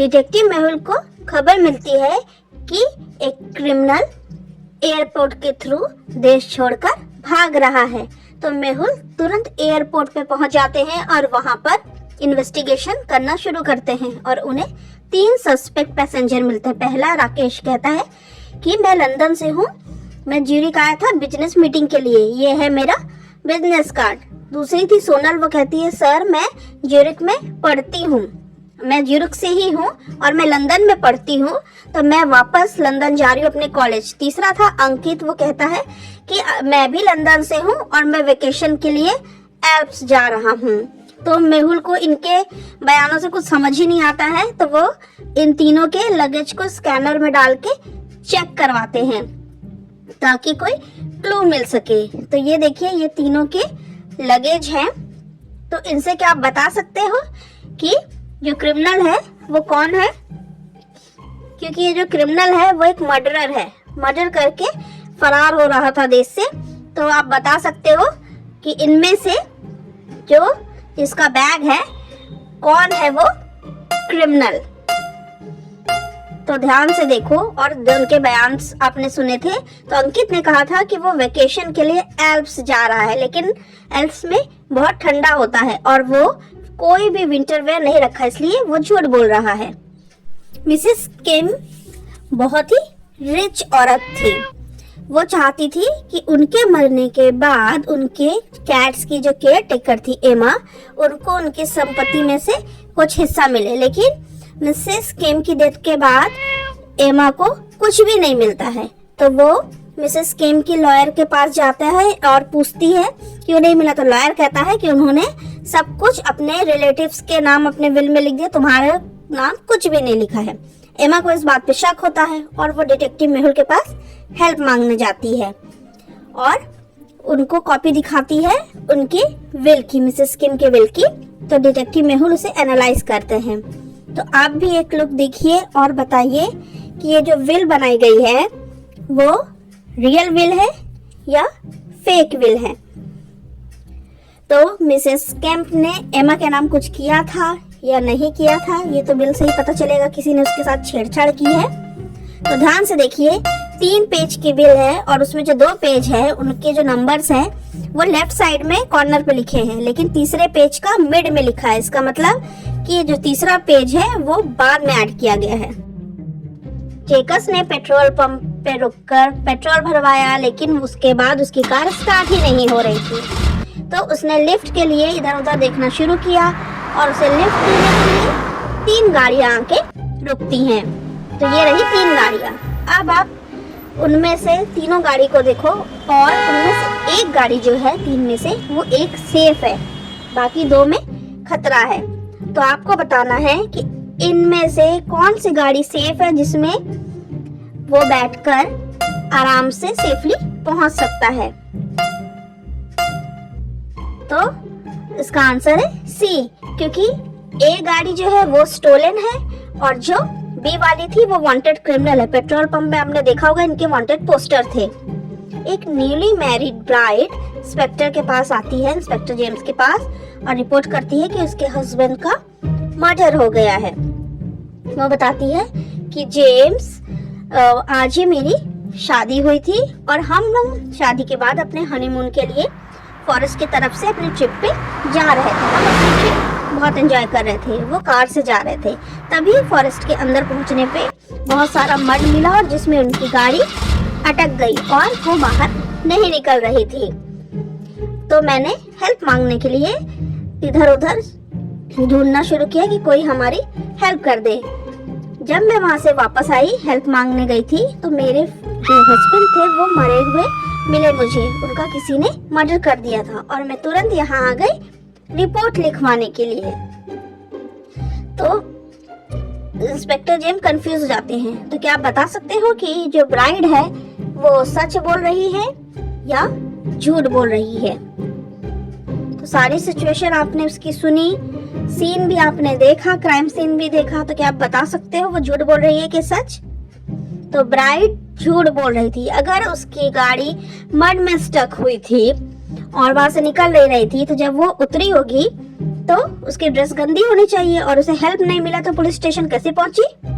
Detective Mehul को खबर मिलती है कि एक क्रिमिनल एयरपोर्ट के थ्रू देश छोड़कर भाग रहा है। तो मेहुल तुरंत एयरपोर्ट पे पहुंच जाते हैं और वहां पर इन्वेस्टिगेशन करना शुरू करते हैं और उन्हें 3 सस्पेक्ट पैसेंजर मिलते हैं। पहला राकेश कहता है कि मैं लंदन से हूँ, मैं ज्यूरिक आया था बिजनेस मीटिंग के लिए, ये है मेरा बिजनेस कार्ड। दूसरी थी सोनल, वो कहती है सर मैं ज्यूरिक में पढ़ती हूँ, मैं ज्यूरिक से ही हूँ और मैं लंदन में पढ़ती हूँ, तो मैं वापस लंदन जा रही हूँ अपने कॉलेज। तीसरा था अंकित, वो कहता है कि मैं भी लंदन से हूँ और मैं वेकेशन के लिए एल्प्स जा रहा हूँ। तो मेहुल को इनके बयानों से कुछ समझ ही नहीं आता है, तो वो इन तीनों के लगेज को स्कैनर में डाल के चेक करवाते हैं ताकि कोई क्लू मिल सके। तो ये देखिए ये तीनों के लगेज हैं। तो इनसे क्या आप बता सकते हो कि जो क्रिमिनल है वो कौन है? क्योंकि ये जो क्रिमिनल है वो एक मर्डरर है, मर्डर करके फरार हो रहा था देश से। तो आप बता सकते हो कि इनमें से जो इसका बैग है कौन है वो क्रिमिनल। तो ध्यान से देखो, और उनके बयान आपने सुने थे। तो अंकित ने कहा था कि वो वेकेशन के लिए एल्प्स जा रहा है, लेकिन एल्प्स में बहुत ठंडा होता है और वो कोई भी विंटर वेयर नहीं रखा, इसलिए वो झूठ बोल रहा है। मिसेस किम बहुत ही रिच औरत थी। वो चाहती थी कि उनके मरने के बाद उनके कैट्स की जो केयर टेकर थी एमा, उनको उनकी संपत्ति में से कुछ हिस्सा मिले। लेकिन मिसेस किम की डेथ के बाद एमा को कुछ भी नहीं मिलता है। तो वो मिसेस किम की लॉयर के पास जाता है और पूछती है क्यों नहीं मिला। तो लॉयर कहता है कि उन्होंने सब कुछ अपने रिलेटिव्स के नाम अपने विल में लिख दिया, तुम्हारा नाम कुछ भी नहीं लिखा है। एमा को इस बात पे शक होता है और वो डिटेक्टिव मेहुल के पास हेल्प मांगने जाती है और उनको कॉपी दिखाती है उनकी विल की, मिसेस किम के विल की। तो डिटेक्टिव मेहुल उसे एनालाइज करते हैं। तो आप भी एक लुक देखिए और बताइए कि ये जो विल बनाई गई है वो रियल विल है या फेक विल है। तो मिसेस केम्प ने एमा के नाम कुछ किया था या नहीं किया था, ये तो बिल से ही पता चलेगा, किसी ने उसके साथ छेड़छाड़ की है। तो ध्यान से देखिए 3 पेज की बिल है और उसमें जो 2 पेज है उनके जो नंबर्स हैं वो लेफ्ट साइड में कॉर्नर पे लिखे हैं, लेकिन तीसरे पेज का मिड में लिखा है। इसका मतलब कि जो तीसरा पेज है वो बाद में ऐड किया गया है। जेकस ने पेट्रोल पंप पे रुककर पेट्रोल भरवाया, लेकिन उसके बाद उसकी कार स्टार्ट ही नहीं हो रही थी। तो उसने लिफ्ट के लिए इधर उधर देखना शुरू किया और उसे लिफ्ट देने के लिए 3 गाड़ियां आके रुकती हैं। तो ये रही 3 गाड़ियां। अब आप उनमें से तीनों गाड़ी को देखो और उनमें से एक गाड़ी जो है 3 में से वो एक सेफ है, बाकी 2 में खतरा है। तो आपको बताना है कि इनमें से कौन सी गाड़ी सेफ है जिसमें वो बैठकर आराम से सेफली पहुंच सकता है। तो इसका आंसर है सी, क्योंकि ए गाड़ी जो है वो स्टोलन है और जो बी वाली थी वो वांटेड क्रिमिनल है। पेट्रोल पंप में आपने देखा होगा इनके वांटेड पोस्टर थे। एक न्यूली मैरिड ब्राइड इंस्पेक्टर के पास आती है, इंस्पेक्टर जेम्स के पास, और रिपोर्ट करती है कि उसके हस्बैंड का मर्डर हो गया है। वो बताती है कि जेम्स आज ही मेरी शादी हुई थी और हम लोग शादी के बाद अपने हनीमून के लिए फॉरेस्ट की तरफ से अपनी ट्रिप पे जा रहे थे। हम अपनी ट्रिप बहुत एंजॉय कर रहे थे, वो कार से जा रहे थे। तभी फॉरेस्ट के अंदर पहुंचने पे बहुत सारा मड मिला और जिसमें उनकी गाड़ी अटक गई और वो बाहर नहीं निकल रही थी। तो मैंने हेल्प मांगने के लिए इधर उधर ढूंढना शुरू किया कि कोई हमारी हेल्प कर दे। जब मैं वहां से वापस आई हेल्प मांगने गई थी तो मेरे जो हस्बैंड थे वो मरे हुए मिले मुझे, उनका किसी ने मर्डर कर दिया था और मैं तुरंत यहाँ आ गई रिपोर्ट लिखवाने के लिए। तो इंस्पेक्टर जेम कंफ्यूज हो जाते हैं। तो क्या आप बता सकते हो कि जो ब्राइड है वो सच बोल रही है या झूठ बोल रही है? तो सारी सिचुएशन आपने उसकी सुनी, सीन भी आपने देखा, क्राइम सीन भी देखा। तो क्या आप बता सकते हो वो झूठ बोल रही है कि सच? तो ब्राइड झूठ बोल रही थी। अगर उसकी गाड़ी मड में स्टक हुई थी और वहां से निकल नहीं रही थी, तो जब वो उतरी होगी तो उसकी ड्रेस गंदी होनी चाहिए और उसे हेल्प नहीं मिला तो पुलिस स्टेशन कैसे पहुंची?